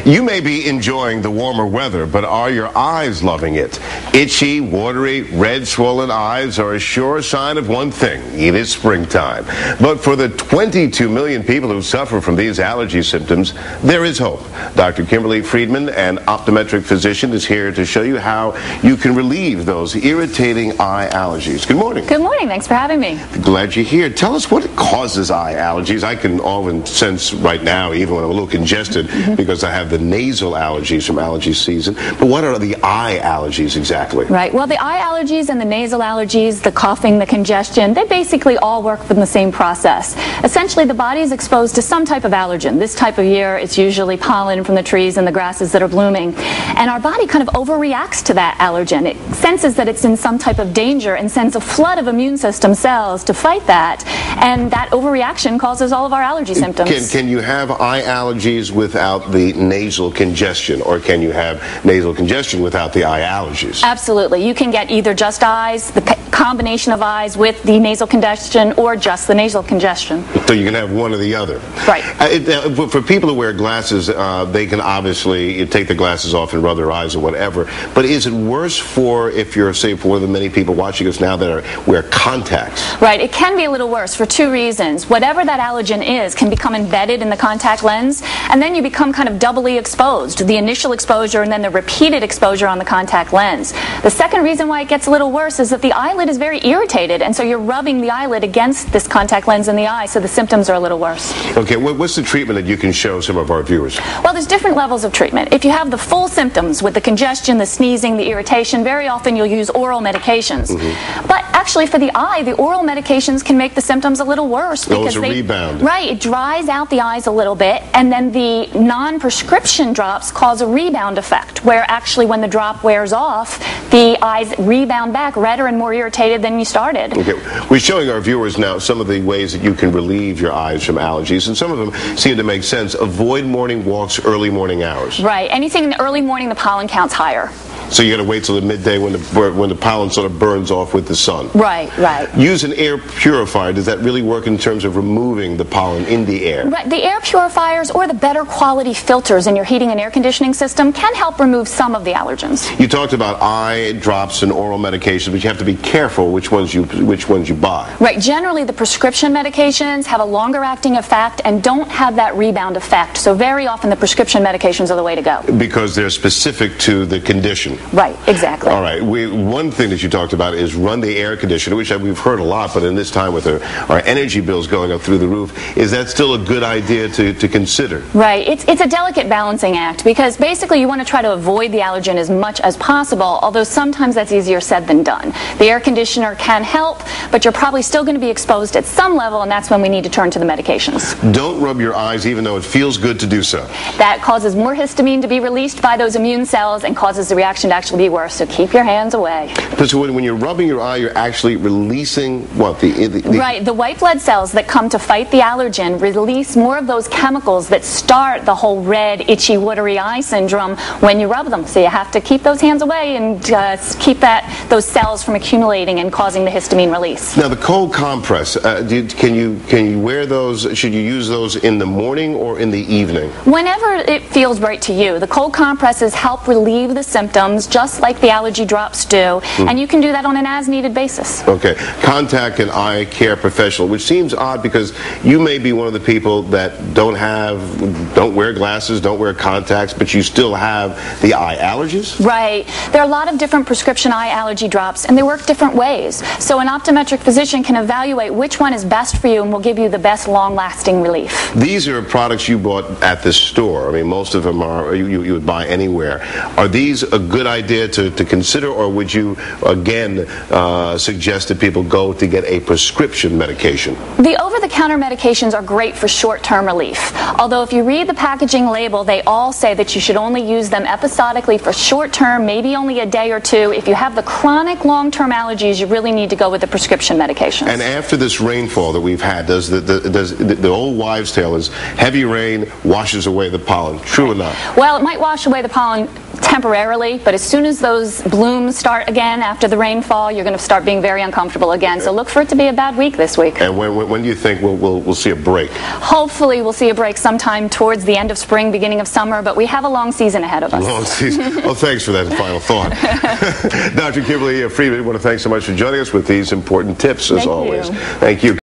You may be enjoying the warmer weather, but are your eyes loving it? Itchy, watery, red, swollen eyes are a sure sign of one thing. It is springtime. But for the 22 million people who suffer from these allergy symptoms, there is hope. Dr. Kimberly Friedman, an optometric physician, is here to show you how you can relieve those irritating eye allergies. Good morning. Good morning. Thanks for having me. Glad you're here. Tell us what causes eye allergies. I can often sense right now, even when I'm a little congested, because I have the nasal allergies from allergy season. But what are the eye allergies exactly? Right. Well, the eye allergies and the nasal allergies, the coughing, the congestion, they basically all work from the same process. Essentially, the body is exposed to some type of allergen. This type of year, it's usually pollen from the trees and the grasses that are blooming. And our body kind of overreacts to that allergen. It senses that it's in some type of danger and sends a flood of immune system cells to fight that. And that overreaction causes all of our allergy symptoms. Can you have eye allergies without the nasal congestion, or can you have nasal congestion without the eye allergies? Absolutely. You can get either just eyes, the combination of eyes with the nasal congestion, or just the nasal congestion. So you can have one or the other. Right. For people who wear glasses, they can obviously take the glasses off and rub their eyes or whatever. But is it worse if you're, say, for one of the many people watching us now that wear contacts? Right. It can be a little worse for two reasons. Whatever that allergen is can become embedded in the contact lens, and then you become kind of doubly exposed. The initial exposure and then the repeated exposure on the contact lens. The second reason why it gets a little worse is that the eyelid is very irritated, and so you're rubbing the eyelid against this contact lens in the eye, so the symptoms are a little worse. Okay, what's the treatment that you can show some of our viewers? Well, there's different levels of treatment. If you have the full symptoms with the congestion, the sneezing, the irritation, very often you'll use oral medications. But actually for the eye, the oral medications can make the symptoms a little worse because they rebound. Right, it dries out the eyes a little bit, and then the non-prescription drops cause a rebound effect, where actually when the drop wears off, the eyes rebound back redder and more irritated than you started. Okay. We're showing our viewers now some of the ways that you can relieve your eyes from allergies, and some of them seem to make sense. Avoid morning walks, early morning hours. Right. Anything in the early morning, the pollen count's higher. So you got to wait till the midday when the pollen sort of burns off with the sun. Right, right. Use an air purifier. Does that really work in terms of removing the pollen in the air? Right. The air purifiers or the better quality filters in your heating and air conditioning system can help remove some of the allergens. You talked about eye drops and oral medications, but you have to be careful which ones you buy. Right. Generally, the prescription medications have a longer acting effect and don't have that rebound effect. So very often the prescription medications are the way to go. Because they're specific to the condition. Right, exactly. All right. One thing that you talked about is run the air conditioner, which we've heard a lot, but in this time with our energy bills going up through the roof, is that still a good idea to consider? Right. It's a delicate balancing act, because basically you want to try to avoid the allergen as much as possible, although sometimes that's easier said than done. The air conditioner can help, but you're probably still going to be exposed at some level, and that's when we need to turn to the medications. Don't rub your eyes even though it feels good to do so. That causes more histamine to be released by those immune cells and causes the reaction to actually be worse, so keep your hands away. So when you're rubbing your eye, you're actually releasing what? Right, the white blood cells that come to fight the allergen release more of those chemicals that start the whole red, itchy, watery eye syndrome when you rub them. So you have to keep those hands away and keep those cells from accumulating and causing the histamine release. Now the cold compress, can you wear those? Should you use those in the morning or in the evening? Whenever it feels right to you. The cold compresses help relieve the symptoms just like the allergy drops do, and you can do that on an as-needed basis. Okay. Contact an eye care professional, which seems odd because you may be one of the people that don't wear glasses, don't wear contacts, but you still have the eye allergies? Right. There are a lot of different prescription eye allergy drops, and they work different ways. So an optometric physician can evaluate which one is best for you and will give you the best long-lasting relief. These are products you bought at the store. I mean, most of them you would buy anywhere. Are these a good idea to consider, or would you again suggest that people go to get a prescription medication? The over-the-counter medications are great for short-term relief. Although if you read the packaging label, they all say that you should only use them episodically for short-term, maybe only a day or two. If you have the chronic long-term allergies, you really need to go with the prescription medications. And after this rainfall that we've had, does the old wives' tale is heavy rain washes away the pollen? True or not? Well, it might wash away the pollen temporarily, but as soon as those blooms start again after the rainfall, you're going to start being very uncomfortable again. So look for it to be a bad week this week. And when do you think we'll see a break? Hopefully we'll see a break sometime towards the end of spring, beginning of summer, but we have a long season ahead of us. Long season. Well, thanks for that final thought. Dr. Kimberly Friedman, I want to thank so much for joining us with these important tips, as always. Thank you.